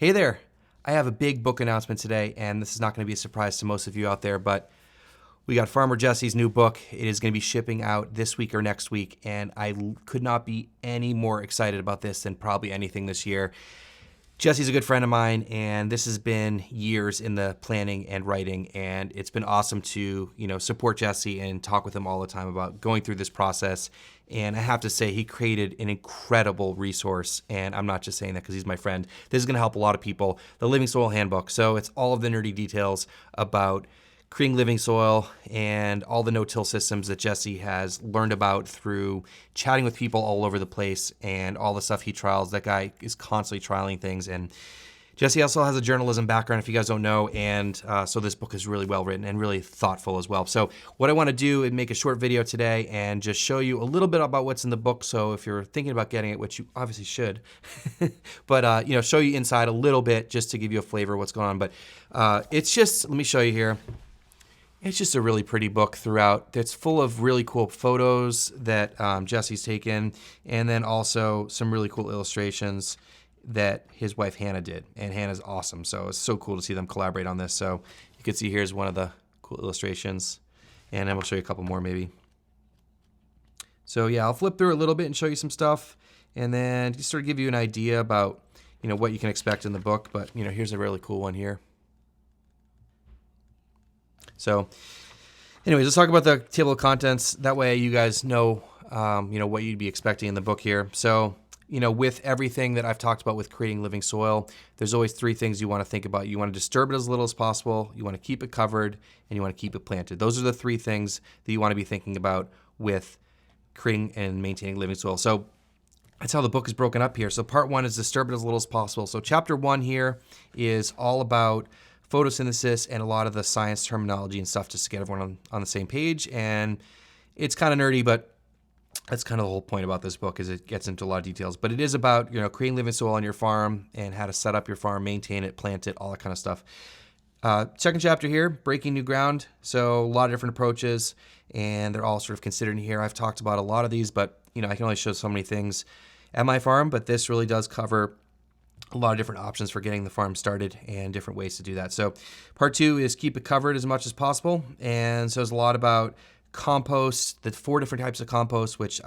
Hey there! I have a big book announcement today, and this is not going to be a surprise to most of you out there, but we got Farmer Jesse's new book. It is going to be shipping out this week or next week, and I could not be any more excited about this than probably anything this year. Jesse's a good friend of mine, and this has been years in the planning and writing, and it's been awesome to, support Jesse and talk with him all the time about going through this process. And I have to say, he created an incredible resource, and I'm not just saying that because he's my friend. This is going to help a lot of people. The Living Soil Handbook. So it's all of the nerdy details about creating living soil and all the no-till systems that Jesse has learned about through chatting with people all over the place and all the stuff he trials. That guy is constantly trialing things. And Jesse also has a journalism background, if you guys don't know, and so this book is really well written and really thoughtful as well. So what I want to do is make a short video today and just show you a little bit about what's in the book. So if you're thinking about getting it, which you obviously should, but show you inside a little bit just to give you a flavor of what's going on. But it's just, let me show you here. It's just a really pretty book throughout. It's full of really cool photos that Jesse's taken, and then also some really cool illustrations that his wife Hannah did. And Hannah's awesome, so it's so cool to see them collaborate on this. So you can see here's one of the cool illustrations, and then we'll show you a couple more maybe. So yeah, I'll flip through a little bit and show you some stuff, and then just sort of give you an idea about what you can expect in the book. But here's a really cool one here. So anyways, let's talk about the table of contents. That way you guys know, what you'd be expecting in the book here. So, with everything that I've talked about with creating living soil, there's always three things you want to think about. You want to disturb it as little as possible, you want to keep it covered, and you want to keep it planted. Those are the three things that you want to be thinking about with creating and maintaining living soil. So that's how the book is broken up here. So part one is disturb it as little as possible. So chapter one here is all about photosynthesis and a lot of the science terminology and stuff just to get everyone on the same page. And it's kind of nerdy, but that's kind of the whole point about this book is it gets into a lot of details. But it is about, creating living soil on your farm and how to set up your farm, maintain it, plant it, all that kind of stuff. Second chapter here, breaking new ground. So a lot of different approaches, and they're all sort of considered in here. I've talked about a lot of these, but, I can only show so many things at my farm, but this really does cover a lot of different options for getting the farm started and different ways to do that. So part two is keep it covered as much as possible. And so there's a lot about compost, the 4 different types of compost, which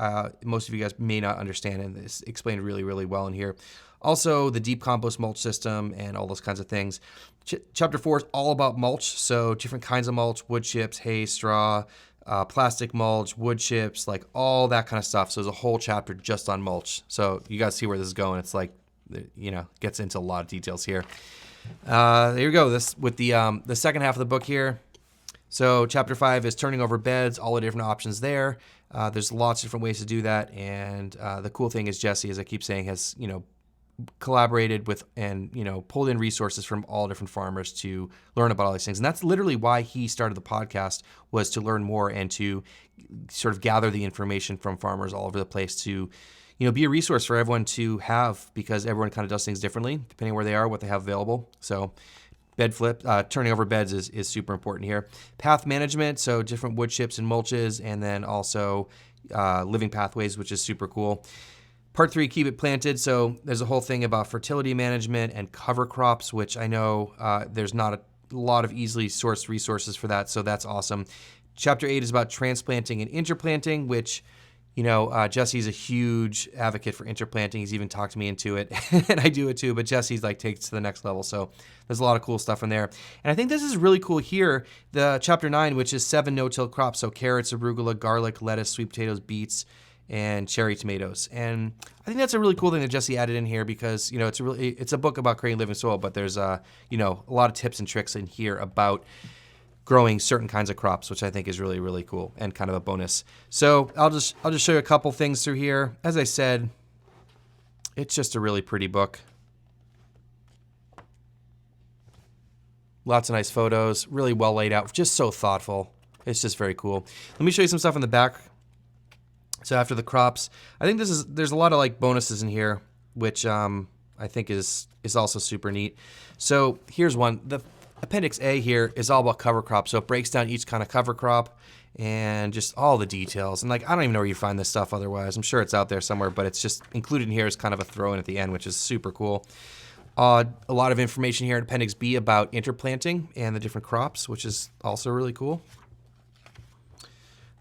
most of you guys may not understand, and it's explained really, really well in here. Also the deep compost mulch system and all those kinds of things. Chapter 4 is all about mulch. So different kinds of mulch, wood chips, hay, straw, plastic mulch, wood chips, like all that kind of stuff. So there's a whole chapter just on mulch. So you guys see where this is going. It's like, gets into a lot of details here. There you go. This with the second half of the book here. So chapter 5 is turning over beds, all the different options there. There's lots of different ways to do that. And the cool thing is Jesse, as I keep saying, has, collaborated with and, pulled in resources from all different farmers to learn about all these things. And that's literally why he started the podcast, was to learn more and to sort of gather the information from farmers all over the place to be a resource for everyone to have, because everyone kind of does things differently depending where they are, what they have available. So bed flip, turning over beds is super important here. Path management, so different wood chips and mulches, and then also living pathways, which is super cool. Part 3, keep it planted. So there's a whole thing about fertility management and cover crops, which I know there's not a lot of easily sourced resources for that. So that's awesome. Chapter 8 is about transplanting and interplanting, which Jesse's a huge advocate for interplanting. He's even talked me into it, and I do it too, but Jesse's takes it to the next level. So there's a lot of cool stuff in there. And I think this is really cool here, the chapter 9, which is 7 no-till crops. So carrots, arugula, garlic, lettuce, sweet potatoes, beets, and cherry tomatoes. And I think that's a really cool thing that Jesse added in here, because, it's a book about creating living soil, but there's, a lot of tips and tricks in here about growing certain kinds of crops, which I think is really, really cool and kind of a bonus. So I'll just show you a couple things through here. As I said, it's just a really pretty book. Lots of nice photos, really well laid out, just so thoughtful. It's just very cool. Let me show you some stuff in the back. So after the crops, I think there's a lot of bonuses in here, which I think is also super neat. So here's one. The Appendix A here is all about cover crops. So it breaks down each kind of cover crop and just all the details. And I don't even know where you find this stuff otherwise. I'm sure it's out there somewhere, but it's just included in here as kind of a throw in at the end, which is super cool. A lot of information here in Appendix B about interplanting and the different crops, which is also really cool.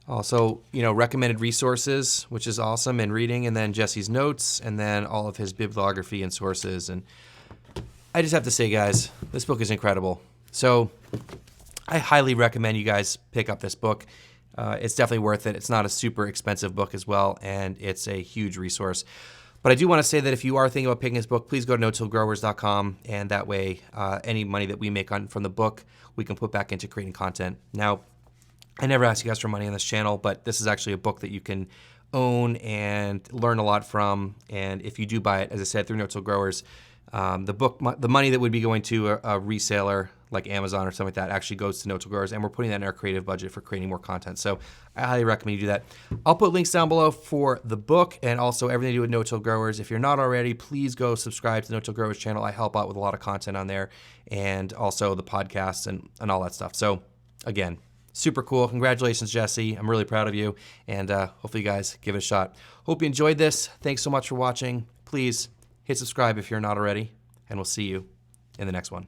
Also, recommended resources, which is awesome, and reading, and then Jesse's notes, and then all of his bibliography and sources. And I just have to say, guys, this book is incredible. So I highly recommend you guys pick up this book. It's definitely worth it. It's not a super expensive book as well, and it's a huge resource. But I do want to say that if you are thinking about picking this book, please go to no-tillgrowers.com, and that way any money that we make from the book, we can put back into creating content. Now, I never ask you guys for money on this channel, but this is actually a book that you can own and learn a lot from. And if you do buy it, as I said, through No-Till Growers, the money that would be going to a reseller like Amazon or something like that actually goes to No-Till Growers, and we're putting that in our creative budget for creating more content. So I highly recommend you do that. I'll put links down below for the book and also everything to do with No-Till Growers. If you're not already, please go subscribe to the No-Till Growers channel. I help out with a lot of content on there, and also the podcasts and all that stuff. So again, super cool. Congratulations, Jesse. I'm really proud of you, and hopefully you guys give it a shot. Hope you enjoyed this. Thanks so much for watching. Please hit subscribe if you're not already, and we'll see you in the next one.